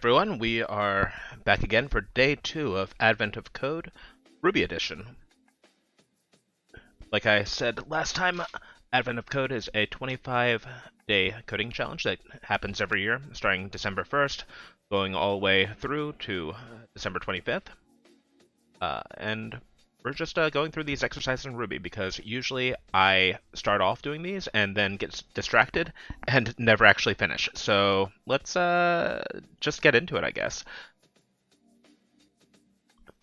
everyone, we are back again for day 2 of Advent of Code, Ruby Edition. Like I said last time, Advent of Code is a 25-day coding challenge that happens every year, starting December 1st, going all the way through to December 25th. And we're just going through these exercises in Ruby because usually I start off doing these and then get distracted and never actually finish. So let's just get into it, I guess.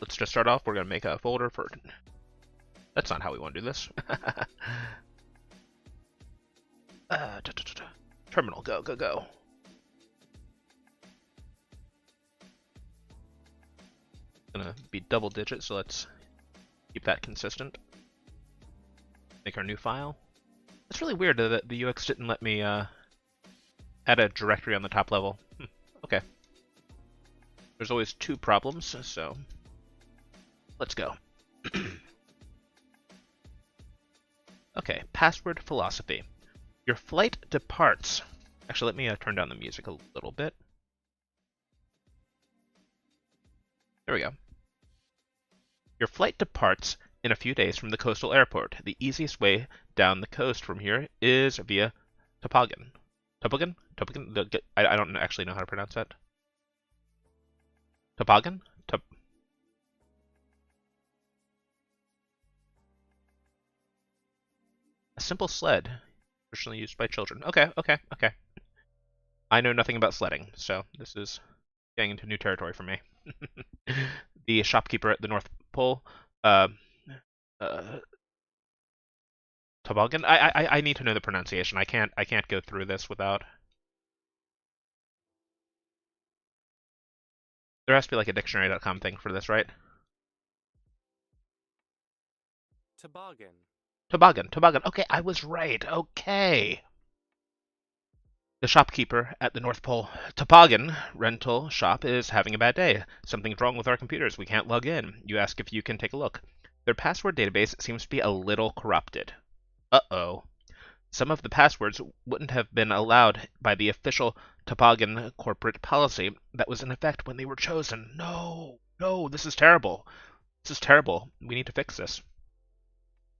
Let's just start off. We're going to make a folder for... That's not how we want to do this. Terminal, go, go, go. Gonna be double digit, so let's keep that consistent. Make our new file. It's really weird that the UX didn't let me add a directory on the top level. Okay. There's always two problems, so let's go. Okay, password philosophy. Your flight departs. Actually, let me turn down the music a little bit. There we go. Your flight departs in a few days from the coastal airport. The easiest way down the coast from here is via Toboggan. Toboggan? Toboggan? I don't actually know how to pronounce that. Toboggan? A simple sled, traditionally used by children. Okay. I know nothing about sledding, so this is getting into new territory for me. The shopkeeper at the North Pole, Toboggan. I need to know the pronunciation. I can't go through this without. There has to be like a dictionary.com thing for this, right? Toboggan. Toboggan. Okay, I was right. Okay. The shopkeeper at the North Pole Toboggan rental shop is having a bad day. Something's wrong with our computers. We can't log in. You ask if you can take a look. Their password database seems to be a little corrupted. Uh-oh. Some of the passwords wouldn't have been allowed by the official Toboggan corporate policy that was in effect when they were chosen. No, this is terrible. This is terrible. We need to fix this.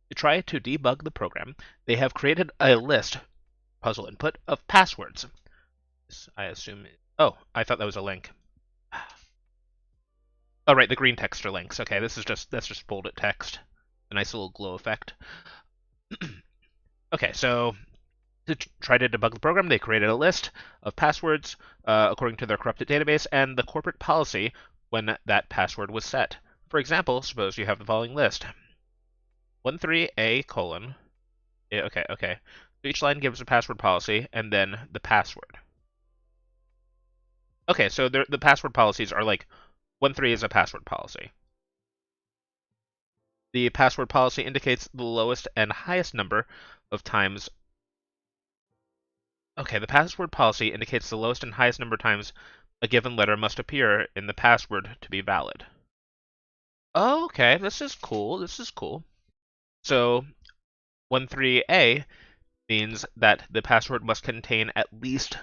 To try to debug the program, they have created a list, puzzle input, of passwords. I assume... Oh, I thought that was a link. Oh, right, the green text are links. Okay, that's just bolded text. A nice little glow effect. Okay, so to try to debug the program, they created a list of passwords according to their corrupted database and the corporate policy when that password was set. For example, suppose you have the following list. 13A colon. Yeah, okay. So each line gives a password policy and then the password. Okay, so the password policies are like 13 is a password policy. The password policy indicates the lowest and highest number of times. Okay, the password policy indicates the lowest and highest number of times a given letter must appear in the password to be valid. Okay, this is cool. So 13A means that the password must contain at least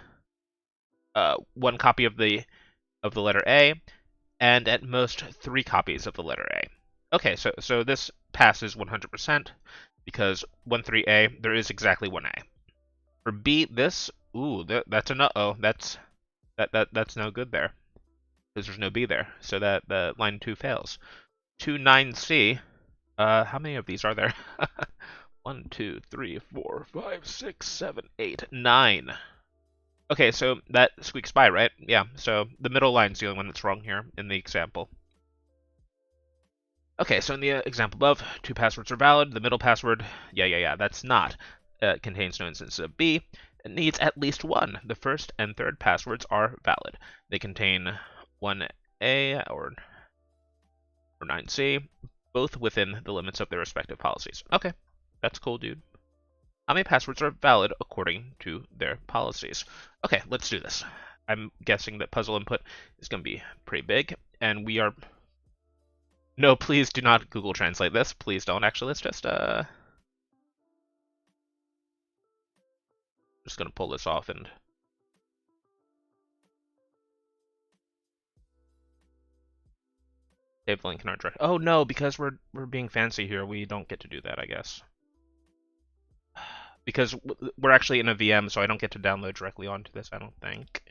one copy of the letter A, and at most 3 copies of the letter A. Okay, so this passes 100% because 13A there is exactly one A. For B, that's a no-oh. That's no good there because there's no B there, so that the line 2 fails. 29C. How many of these are there? 1, 2, 3, 4, 5, 6, 7, 8, 9. Okay, so that squeaks by, right? Yeah, so the middle line's the only one that's wrong here in the example. Okay, so in the example above, 2 passwords are valid. The middle password, yeah, that's not. Contains no instance of B. It needs at least 1. The first and third passwords are valid. They contain 1A or 9C, both within the limits of their respective policies. Okay, that's cool, dude. How many passwords are valid according to their policies? Okay, let's do this. I'm guessing that puzzle input is going to be pretty big, and we are... No, please do not Google Translate this. Please don't. Actually, let's just going to pull this off and... Save link in our direct. Oh no, because we're being fancy here, we don't get to do that, I guess. Because we're actually in a VM, so I don't get to download directly onto this, I don't think.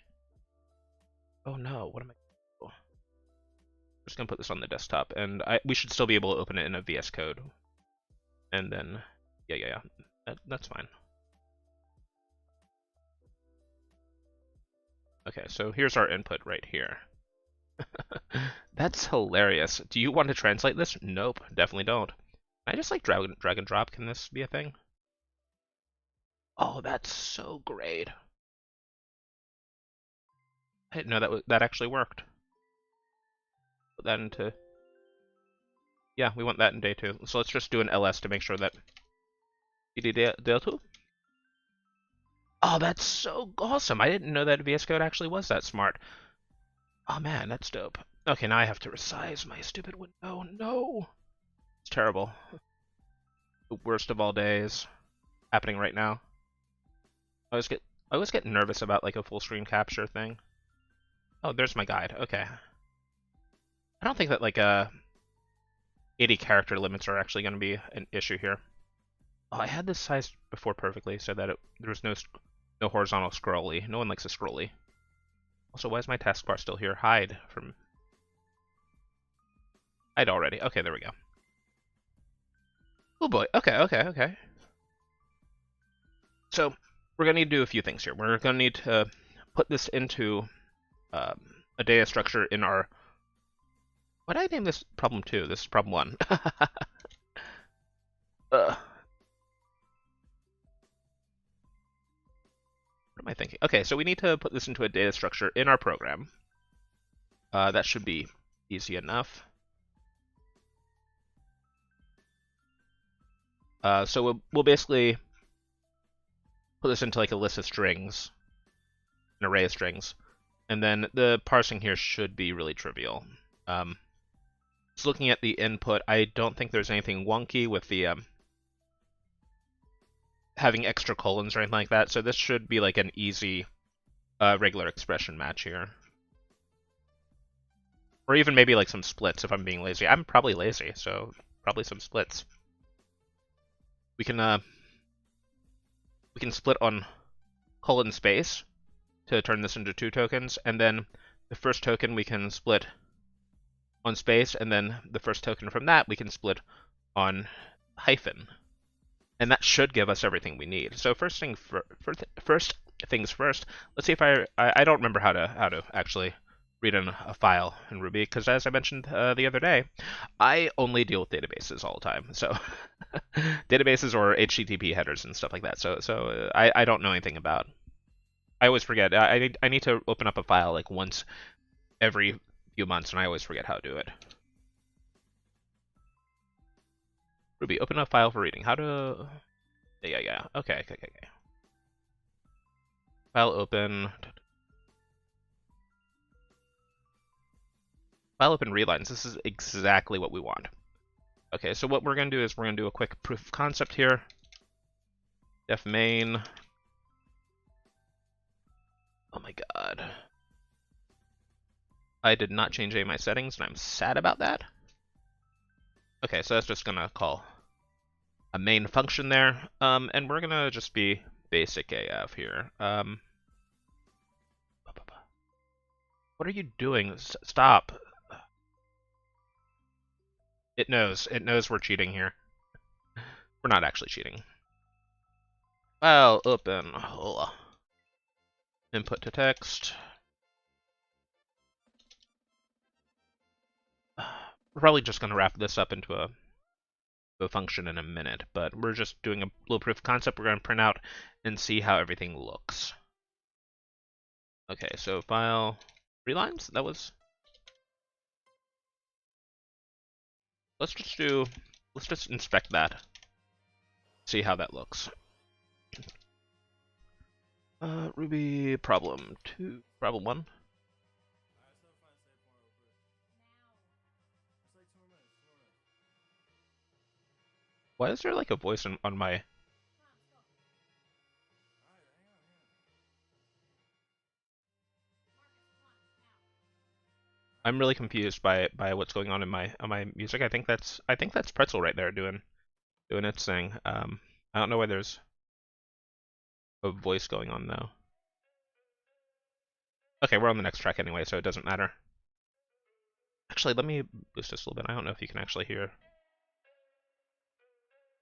Oh no, what am I? Oh. I'm just gonna put this on the desktop, and we should still be able to open it in a VS Code. And then, yeah, that's fine. Okay, so here's our input right here. That's hilarious. Do you want to translate this? Nope, definitely don't. Can I just like drag and drop? Can this be a thing? Oh, that's so great. I didn't know that actually worked. Put that into... Yeah, we want that in day 2. So let's just do an ls to make sure that... day 2? Oh, that's so awesome. I didn't know that VS Code actually was that smart. Oh man, that's dope. Okay, now I have to resize my stupid window. No! It's terrible. The worst of all days. Happening right now. I always get nervous about like a full screen capture thing. Oh, there's my guide. Okay. I don't think that like 80 character limits are actually going to be an issue here. Oh, I had this sized before perfectly so that there was no horizontal scrolly. No one likes a scrolly. Also, why is my taskbar still here? Hide already. Okay, there we go. Oh boy. Okay. So we're gonna need to do a few things here. We're gonna need to put this into a data structure in our... What did I name this problem 2? This is problem 1. What am I thinking? Okay, so we need to put this into a data structure in our program. That should be easy enough. So we'll basically put this into like a list of strings, an array of strings, and then the parsing here should be really trivial. Just looking at the input, I don't think there's anything wonky with the having extra colons or anything like that, so this should be like an easy regular expression match here. Or even maybe like some splits if I'm being lazy. I'm probably lazy, so probably some splits. We can split on colon space to turn this into 2 tokens, and then the first token we can split on space, and then the first token from that we can split on hyphen. And that should give us everything we need. So first things first, let's see if I don't remember how to actually read a file in Ruby, because as I mentioned the other day, I only deal with databases all the time. So databases or HTTP headers and stuff like that. So I don't know anything about. I always forget. I need to open up a file like once every few months, and I always forget how to do it. Ruby, open a file for reading. How to... Yeah. Okay. File open. File open readlines. This is exactly what we want. Okay, so what we're going to do is we're going to do a quick proof of concept here. Def main. Oh my god. I did not change any of my settings, and I'm sad about that. Okay, so that's just going to call a main function there. And we're going to just be basic AF here. What are you doing? Stop. It knows. It knows we're cheating here. We're not actually cheating. File open. Input to text. We're probably just going to wrap this up into a function in a minute, but we're just doing a little proof of concept. We're going to print out and see how everything looks. Okay, so file relines. That was... Let's just inspect that. See how that looks. Ruby problem 2, problem 1. Why is there like a voice on my... I'm really confused by what's going on in my music. I think that's Pretzel right there doing its thing. I don't know why there's a voice going on though. Okay, we're on the next track anyway, so it doesn't matter. Actually, let me boost this a little bit. I don't know if you can actually hear.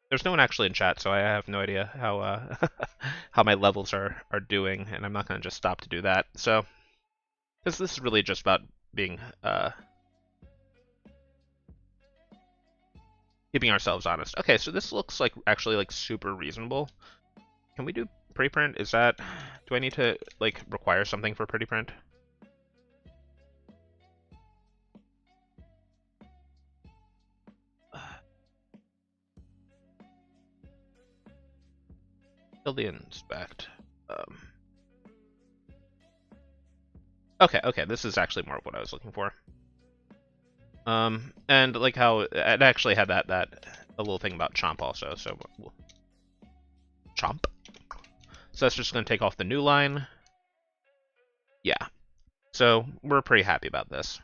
There's no one actually in chat, so I have no idea how how my levels are doing, and I'm not gonna just stop to do that. So, because this is really just about being keeping ourselves honest. Okay, so this looks like actually like super reasonable. Can we do preprint? Is that, do I need to like require something for pretty print? Build the inspect. Okay, this is actually more of what I was looking for. And like how it actually had that a little thing about chomp also. So chomp. So that's just going to take off the new line. Yeah. So we're pretty happy about this.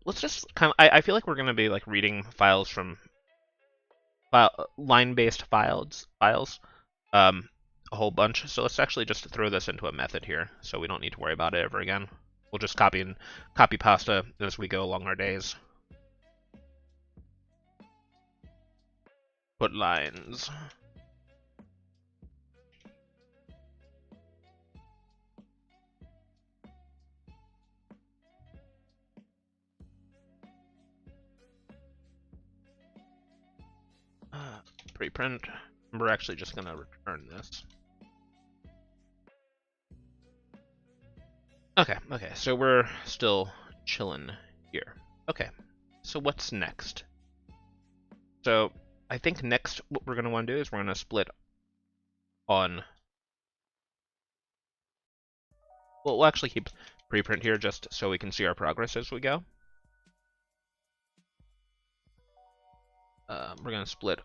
Let's just kind of. I feel like we're going to be like reading files from line-based files. A whole bunch. So let's actually just throw this into a method here, so we don't need to worry about it ever again. We'll just copy pasta as we go along our days. Put lines. Preprint. We're actually just gonna return this. Okay, so we're still chilling here. Okay, so what's next? So I think next what we're gonna want to do is we're gonna split on. Well, we'll actually keep preprint here just so we can see our progress as we go. We're gonna split.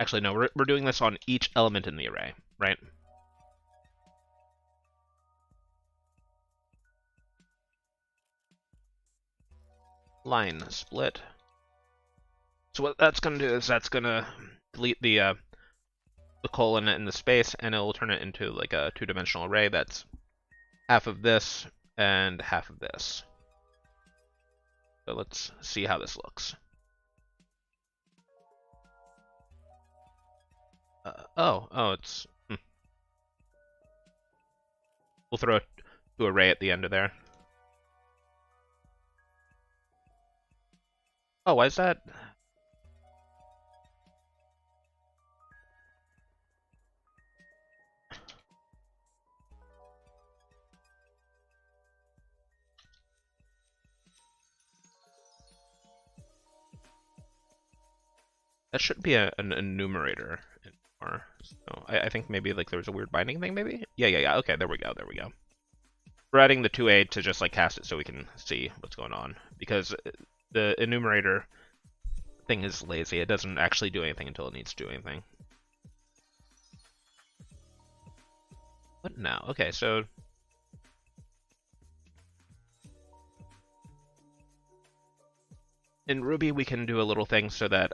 Actually, no, we're doing this on each element in the array, right? Line split. So what that's gonna do is that's gonna delete the colon in the space, and it will turn it into like a two-dimensional array that's half of this and half of this. So let's see how this looks. It's. We'll throw a to array at the end of there. Oh, why is that? That should be an enumerator anymore. So I think maybe like there was a weird binding thing, maybe? Yeah. Okay, there we go. We're adding the 2a to just like cast it so we can see what's going on. Because the enumerator thing is lazy. It doesn't actually do anything until it needs to do anything. What now? Okay, so in Ruby we can do a little thing so that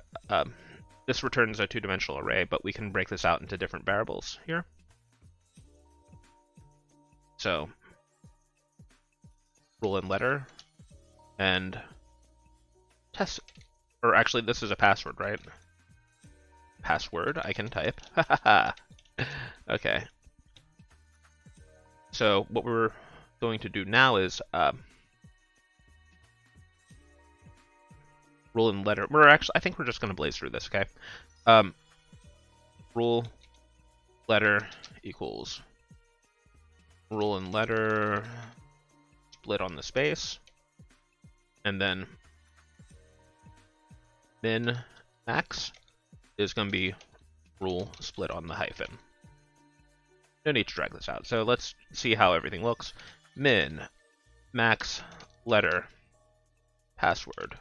this returns a two-dimensional array, but we can break this out into different variables here. So rule and letter and test, or actually this is a password, right? Password I can type. Okay. So what we're going to do now is rule and letter. I think we're just going to blaze through this, okay? Rule letter equals rule and letter split on the space, and then min max is going to be rule split on the hyphen. No need to drag this out. So let's see how everything looks. Min max letter password.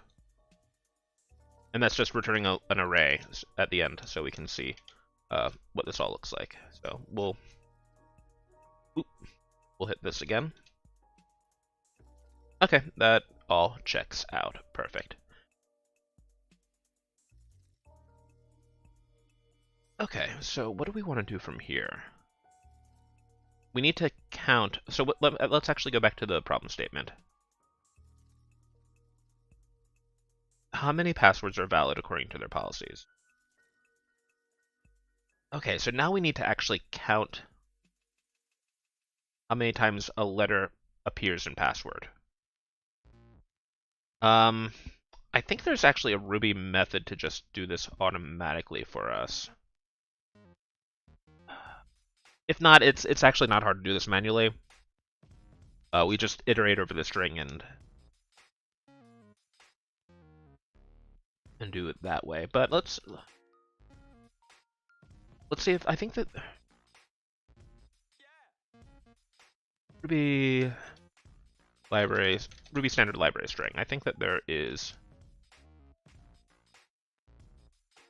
And that's just returning an array at the end so we can see what this all looks like. So we'll Oop. We'll hit this again. Okay, that all checks out. Perfect. Okay, so what do we want to do from here? We need to count. So let's actually go back to the problem statement. How many passwords are valid according to their policies? Okay, so now we need to actually count how many times a letter appears in password. I think there's actually a Ruby method to just do this automatically for us. If not, it's actually not hard to do this manually. We just iterate over the string and do it that way. But let's see if I think that Ruby standard library string. I think that there is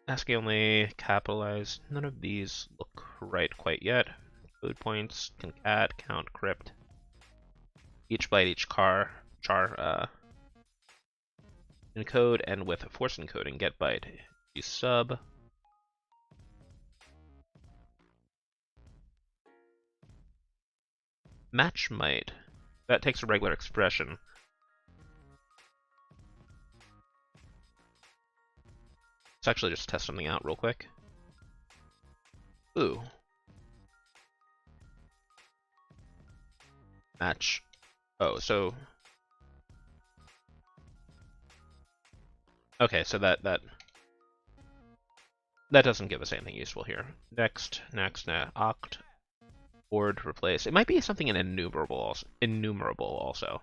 ASCII only, capitalized. None of these look right quite yet. Code points, concat, count, crypt. Each byte, each char, encode, and with force encoding, get byte, use sub. Match might. That takes a regular expression. Let's actually just test something out real quick. Ooh. Match. Oh, so... Okay, so that doesn't give us anything useful here. Next, oct, board, replace. It might be something in enumerable also.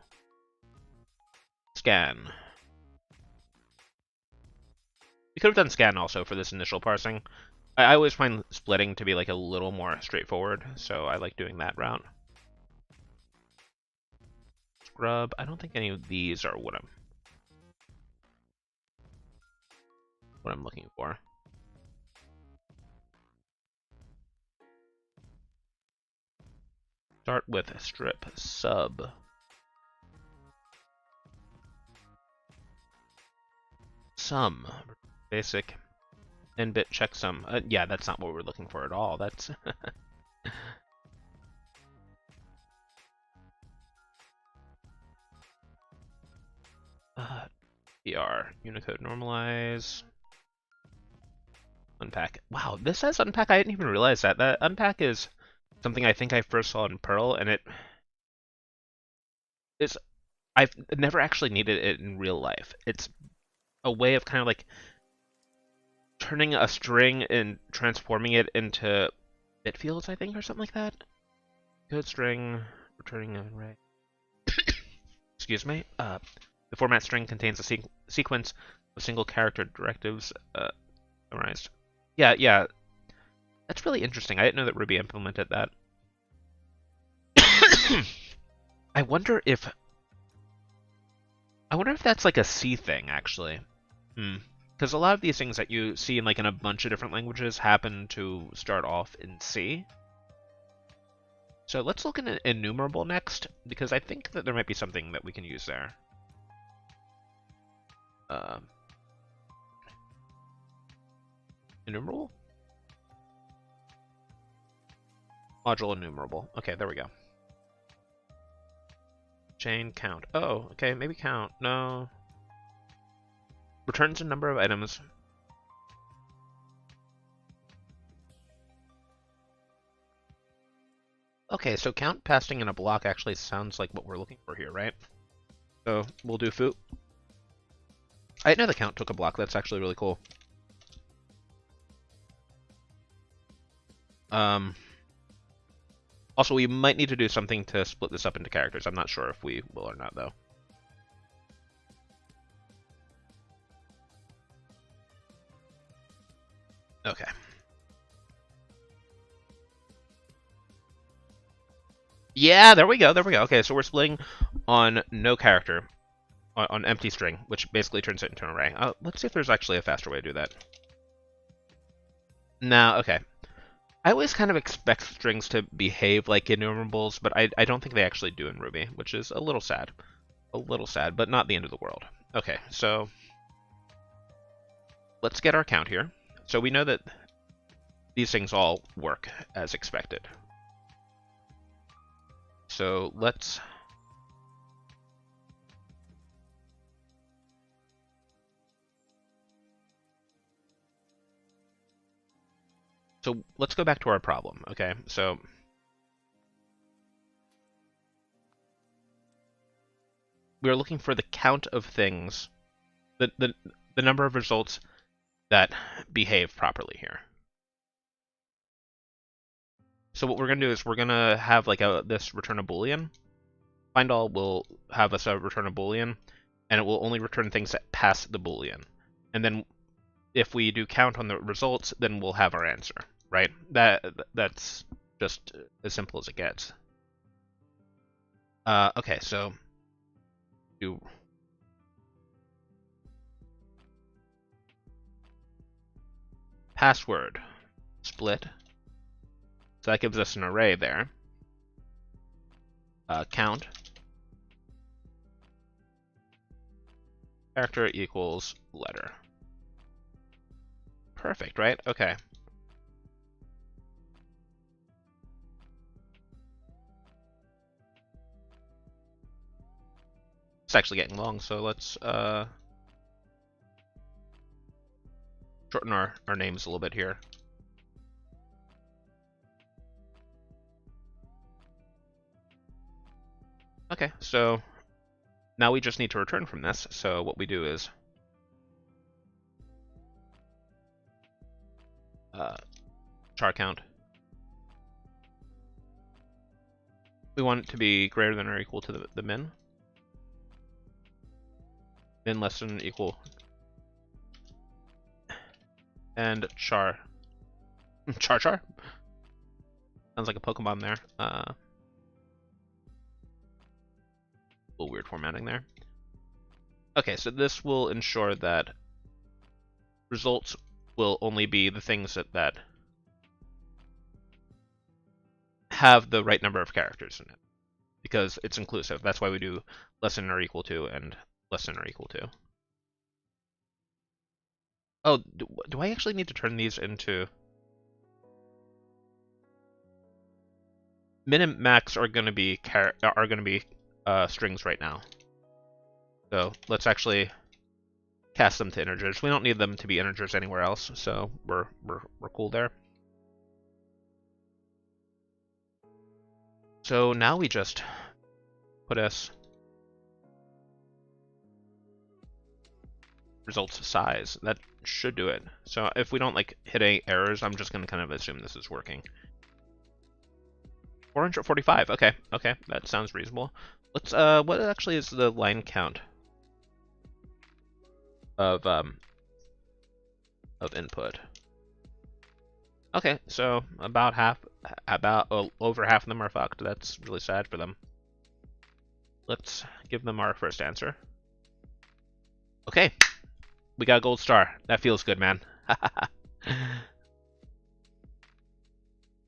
Scan. We could have done scan also for this initial parsing. I always find splitting to be like a little more straightforward, so I like doing that route. Scrub. I don't think any of these are what I'm looking for. Start with strip sub. Sum. Basic. N-bit checksum. Yeah, that's not what we're looking for at all. That's... PR. Unicode normalize. Unpack. Wow, this says unpack. I didn't even realize that. That unpack is something I think I first saw in Perl, and I've never actually needed it in real life. It's a way of kind of like turning a string and transforming it into bit fields, I think, or something like that. Code string, returning an array. Excuse me. The format string contains a sequence of single character directives summarized. Yeah. That's really interesting. I didn't know that Ruby implemented that. I wonder if that's like a C thing, actually. Because a lot of these things that you see in like in a bunch of different languages happen to start off in C. So let's look at enumerable next, because I think that there might be something that we can use there. Enumerable? Module enumerable. Okay, there we go. Chain count. Oh, okay, maybe count. No. Returns a number of items. Okay, so count passing in a block actually sounds like what we're looking for here, right? So we'll do foo. I didn't know the count took a block. That's actually really cool. Also, we might need to do something to split this up into characters. I'm not sure if we will or not, though. Okay. Yeah, there we go. Okay, so we're splitting on no character, on empty string, which basically turns it into an array. Let's see if there's actually a faster way to do that. Now, okay. I always kind of expect strings to behave like enumerables, but I don't think they actually do in Ruby, which is a little sad. A little sad, but not the end of the world. Okay, so let's get our count here. So we know that these things all work as expected. So let's go back to our problem, okay? So we're looking for the count of things, the number of results that behave properly here. So what we're going to do is we're going to have like this return a boolean. Find all will have us return a boolean, and it will only return things that pass the boolean. And then if we do count on the results, then we'll have our answer, right? That's just as simple as it gets. Okay, so do password split. So that gives us an array there. Count character equals letter. Perfect, right? Okay. It's actually getting long, so let's shorten our names a little bit here. Okay, so now we just need to return from this. So what we do is char count. We want it to be greater than or equal to the min. Min less than or equal. And char. Char. Sounds like a Pokemon there. A little weird formatting there. Okay, so this will ensure that results will only be the things that have the right number of characters in it, because it's inclusive. That's why we do less than or equal to and less than or equal to. Oh, do I actually need to turn these into... Min and max are going to be strings right now. So let's actually cast them to integers. We don't need them to be integers anywhere else, so we're cool there. So now we just put s results size. That should do it. So if we don't like hit any errors, I'm just gonna kind of assume this is working. 445. Okay, that sounds reasonable. Let's what actually is the line count of input? Okay, so about over half of them are fucked. That's really sad for them. Let's give them our first answer. Okay, we got a gold star. That feels good, man.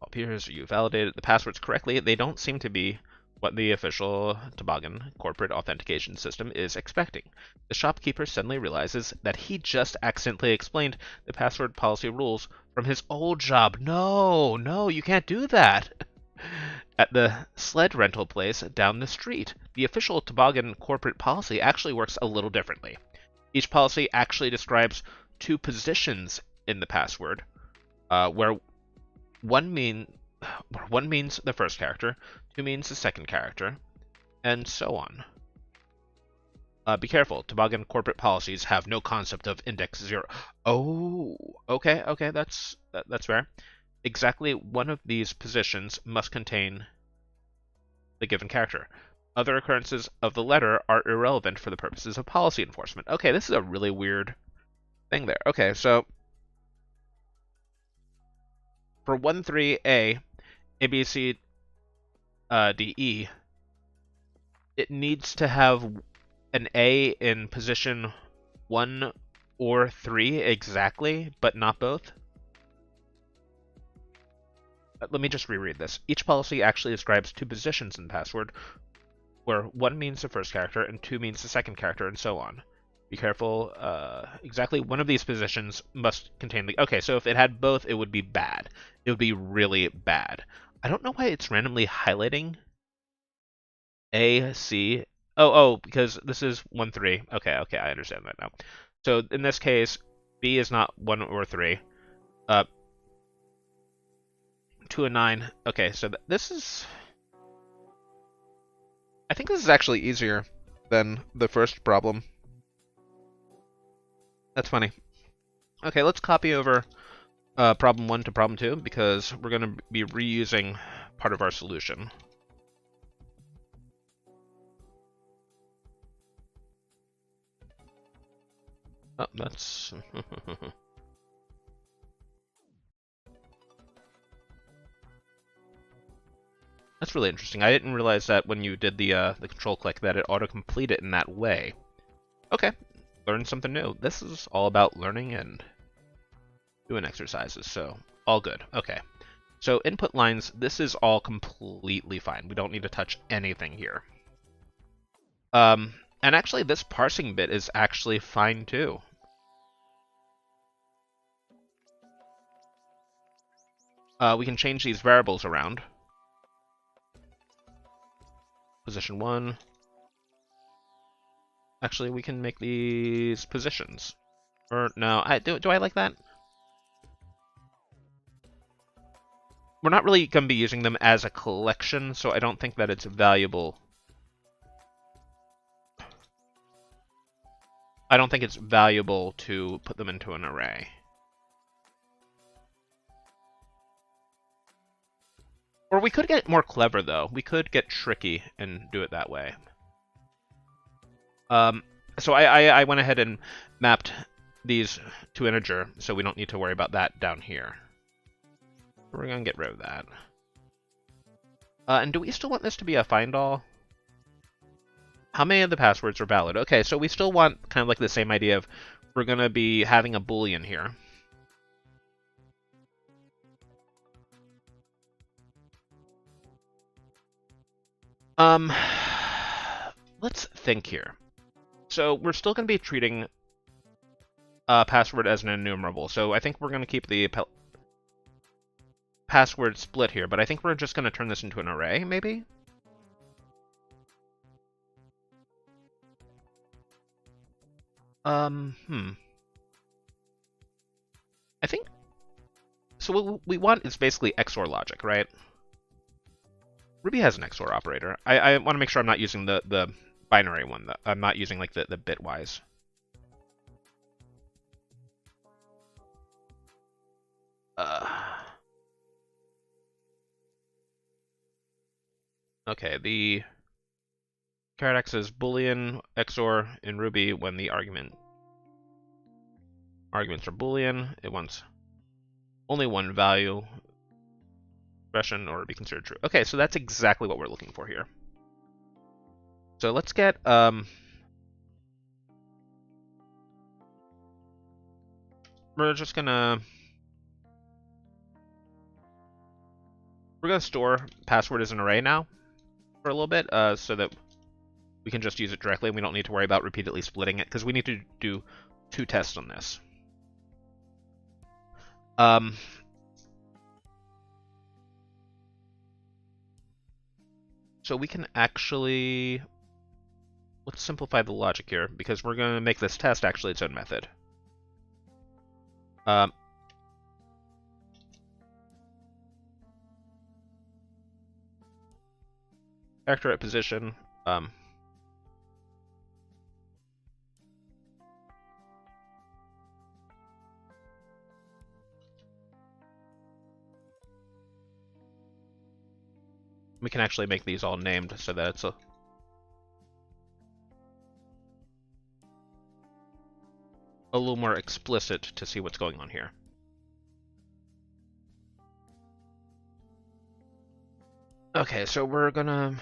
All peers, you validated the passwords correctly. They don't seem to be what the official Toboggan corporate authentication system is expecting. The shopkeeper suddenly realizes that he just accidentally explained the password policy rules from his old job. No, you can't do that. At the sled rental place down the street, the official Toboggan corporate policy actually works a little differently. Each policy actually describes two positions in the password, where one means the first character, two means the second character, and so on. Be careful. Toboggan corporate policies have no concept of index 0. Oh, okay, that's fair. Exactly one of these positions must contain the given character. Other occurrences of the letter are irrelevant for the purposes of policy enforcement. Okay, this is a really weird thing there. Okay, so for 13A, ABC, DE, it needs to have an A in position 1 or 3 exactly, but not both. Let me just reread this. Each policy actually describes two positions in the password, where one means the first character and two means the second character, and so on. Be careful. Exactly one of these positions must contain the... Okay, so if it had both, it would be bad. It would be really bad. I don't know why it's randomly highlighting A, C. Oh, because this is 1, 3. Okay, I understand that now. So in this case, B is not 1 or 3. 2 and 9. Okay, so this is... I think this is actually easier than the first problem. That's funny. Okay, let's copy over problem 1 to problem 2, because we're going to be reusing part of our solution. Oh, that's... That's really interesting. I didn't realize that when you did the control click that it auto-complete it in that way. Okay, learned something new. This is all about learning and doing exercises, so all good. Okay, so input lines, this is all completely fine. We don't need to touch anything here. And actually, this parsing bit is actually fine too. We can change these variables around. Position 1. Actually, we can make these positions. Or no, do I like that? We're not really going to be using them as a collection, so I don't think that it's valuable. I don't think it's valuable to put them into an array. Or we could get more clever, though. We could get tricky and do it that way. So I went ahead and mapped these to integer, so we don't need to worry about that down here. We're going to get rid of that. And do we still want this to be a find all? How many of the passwords are valid? Okay, so we still want kind of like the same idea of we're going to be having a boolean here. Let's think here. So we're still going to be treating password as an enumerable. So I think we're going to keep the password split here, but I think we're just going to turn this into an array, maybe? I think... So what we want is basically XOR logic, right? Ruby has an XOR operator. I want to make sure I'm not using the binary one. I'm not using like the bitwise. Okay, the charAt is Boolean XOR in Ruby when the arguments are Boolean. It wants only one value expression or be considered true. Okay, so that's exactly what we're looking for here. So let's get we're gonna store password as an array now for a little bit, so that we can just use it directly and we don't need to worry about repeatedly splitting it, because we need to do 2 tests on this. So we can actually... Let's simplify the logic here, because we're going to make this test actually its own method. Character at position. We can actually make these all named so that it's a little more explicit to see what's going on here. Okay, so we're gonna...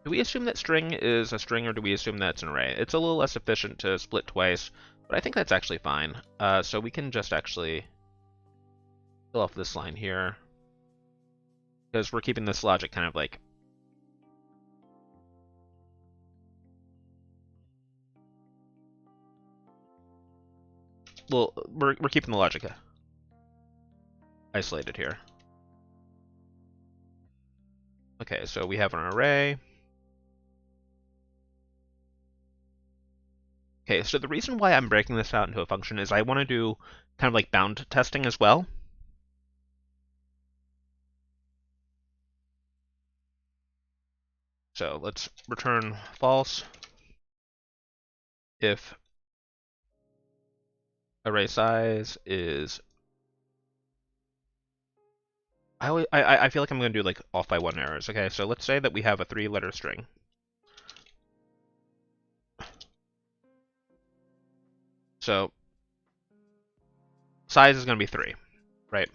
Do we assume that string is a string, or do we assume that it's an array? It's a little less efficient to split twice, But I think that's actually fine. So we can just actually fill off this line here, because we're keeping this logic kind of like well, we're keeping the logic isolated here. Okay, so we have an array. Okay, so the reason why I'm breaking this out into a function is I want to do kind of like bound testing as well. So let's return false if array size is. I feel like I'm going to do like off by one errors. Okay, so let's say that we have a 3-letter string. So size is going to be 3, right?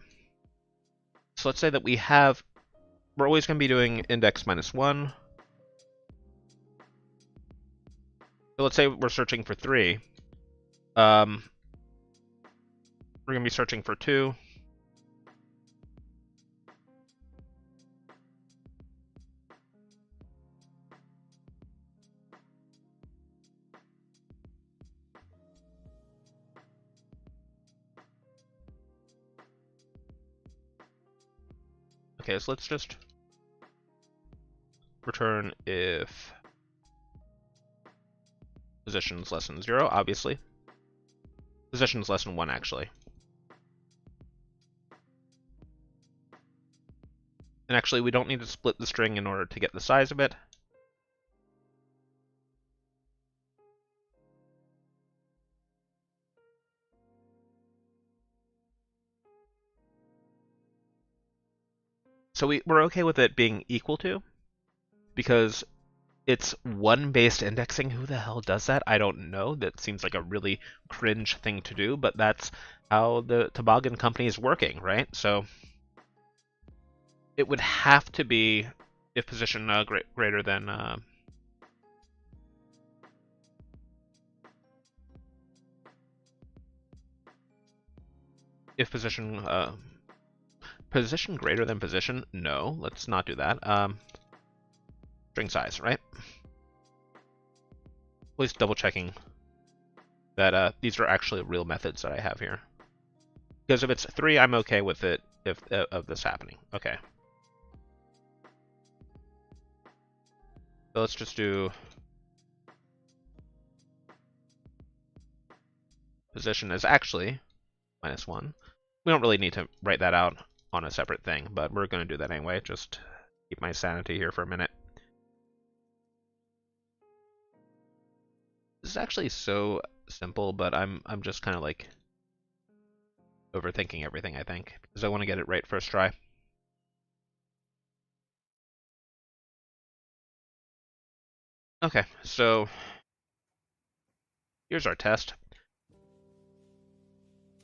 So let's say that we're always going to be doing index -1. So let's say we're searching for 3. We're going to be searching for 2. Okay, so let's just return if position is less than 0, obviously. Position is less than 1, actually. And actually, we don't need to split the string in order to get the size of it. So we're okay with it being equal to, because it's 1-based indexing. Who the hell does that? I don't know. That seems like a really cringe thing to do, but that's how the Toboggan company is working, right? So it would have to be if position greater than if position greater than position. No, let's not do that. String size, right? Always double checking that these are actually real methods that I have here. Because if it's 3, I'm okay with it if of this happening. Okay. So let's just do position is actually -1. We don't really need to write that out on a separate thing, but we're going to do that anyway. Just keep my sanity here for a minute. This is actually so simple, but I'm just kind of like overthinking everything, I think, because I want to get it right first try. Okay, so here's our test.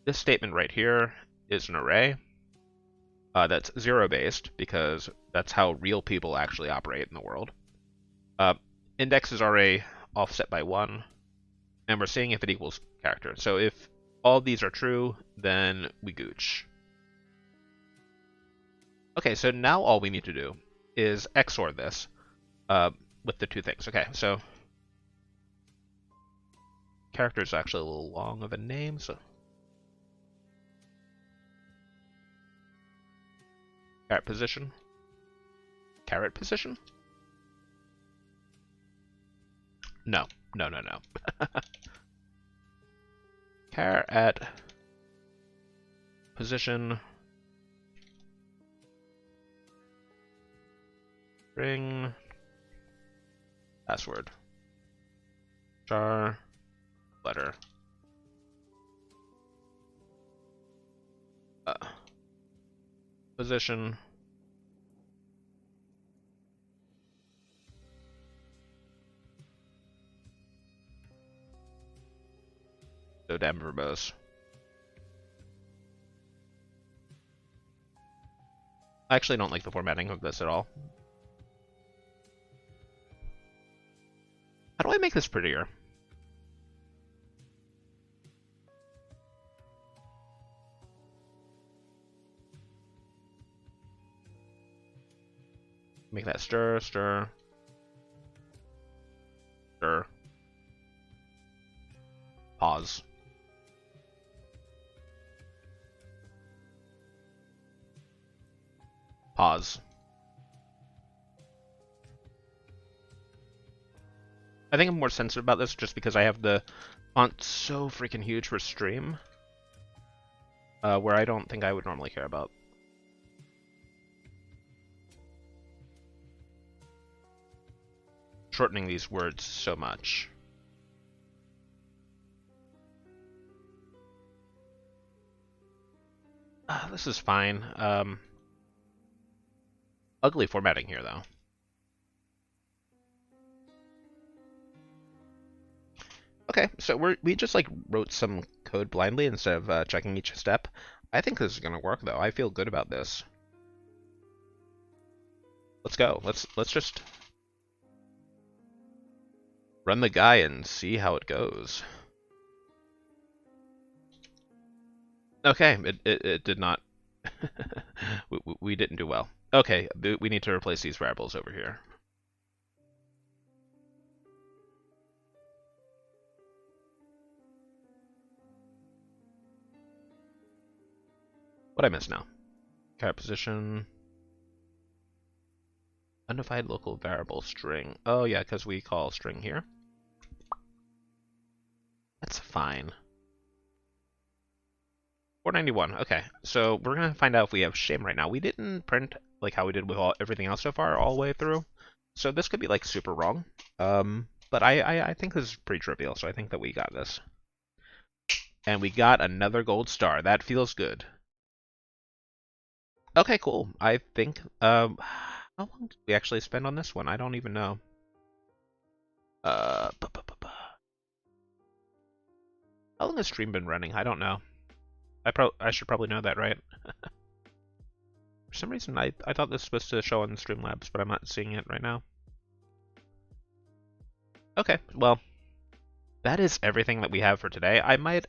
This statement right here is an array that's 0-based, because that's how real people actually operate in the world. Index is already offset by 1, and we're seeing if it equals character. So if all these are true, then we gooch. Okay, so now all we need to do is XOR this with the 2 things. Okay, so character is actually a little long of a name, so caret position. Caret position? No. Caret position string password char letter position so damn verbose. I actually don't like the formatting of this at all. How do I make this prettier? Make that stir, stir, stir. Pause. Pause. I think I'm more sensitive about this just because I have the font so freaking huge for stream, where I don't think I would normally care about. Shortening these words so much. This is fine. Ugly formatting here, though. Okay, so we just like wrote some code blindly instead of checking each step. I think this is gonna work, though. I feel good about this. Let's go. Let's just run the guy and see how it goes. Okay, it did not. we didn't do well. Okay, we need to replace these variables over here. What I miss now? Carrot position. Undefined local variable string. Oh yeah, because we call string here. That's fine. 491. Okay, so we're gonna find out if we have shame right now. We didn't print like how we did with everything else so far all the way through, so this could be like super wrong. But I think this is pretty trivial, so I think that we got this. And we got another gold star. That feels good. Okay, cool. I think how long did we actually spend on this one? I don't even know. How long has stream been running? I don't know. I should probably know that, right? For some reason, I thought this was supposed to show on Streamlabs, but I'm not seeing it right now. Okay, well, that is everything that we have for today. I might,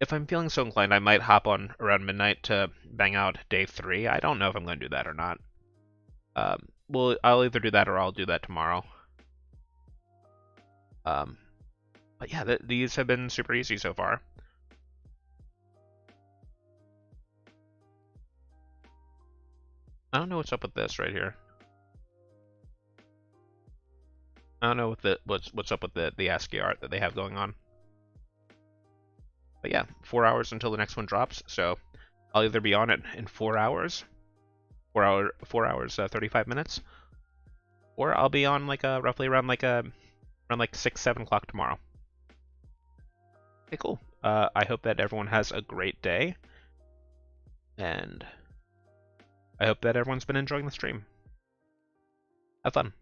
if I'm feeling so inclined, I might hop on around midnight to bang out day 3. I don't know if I'm going to do that or not. Well, I'll either do that or I'll do that tomorrow. But yeah, these have been super easy so far. I don't know what's up with this right here. I don't know what's up with the ASCII art that they have going on. But yeah, 4 hours until the next one drops, so I'll either be on it in 4 hours, 4 hours 35 minutes, or I'll be on like roughly around like 6-7 o'clock tomorrow. Okay, cool. I hope that everyone has a great day, and I hope that everyone's been enjoying the stream. Have fun.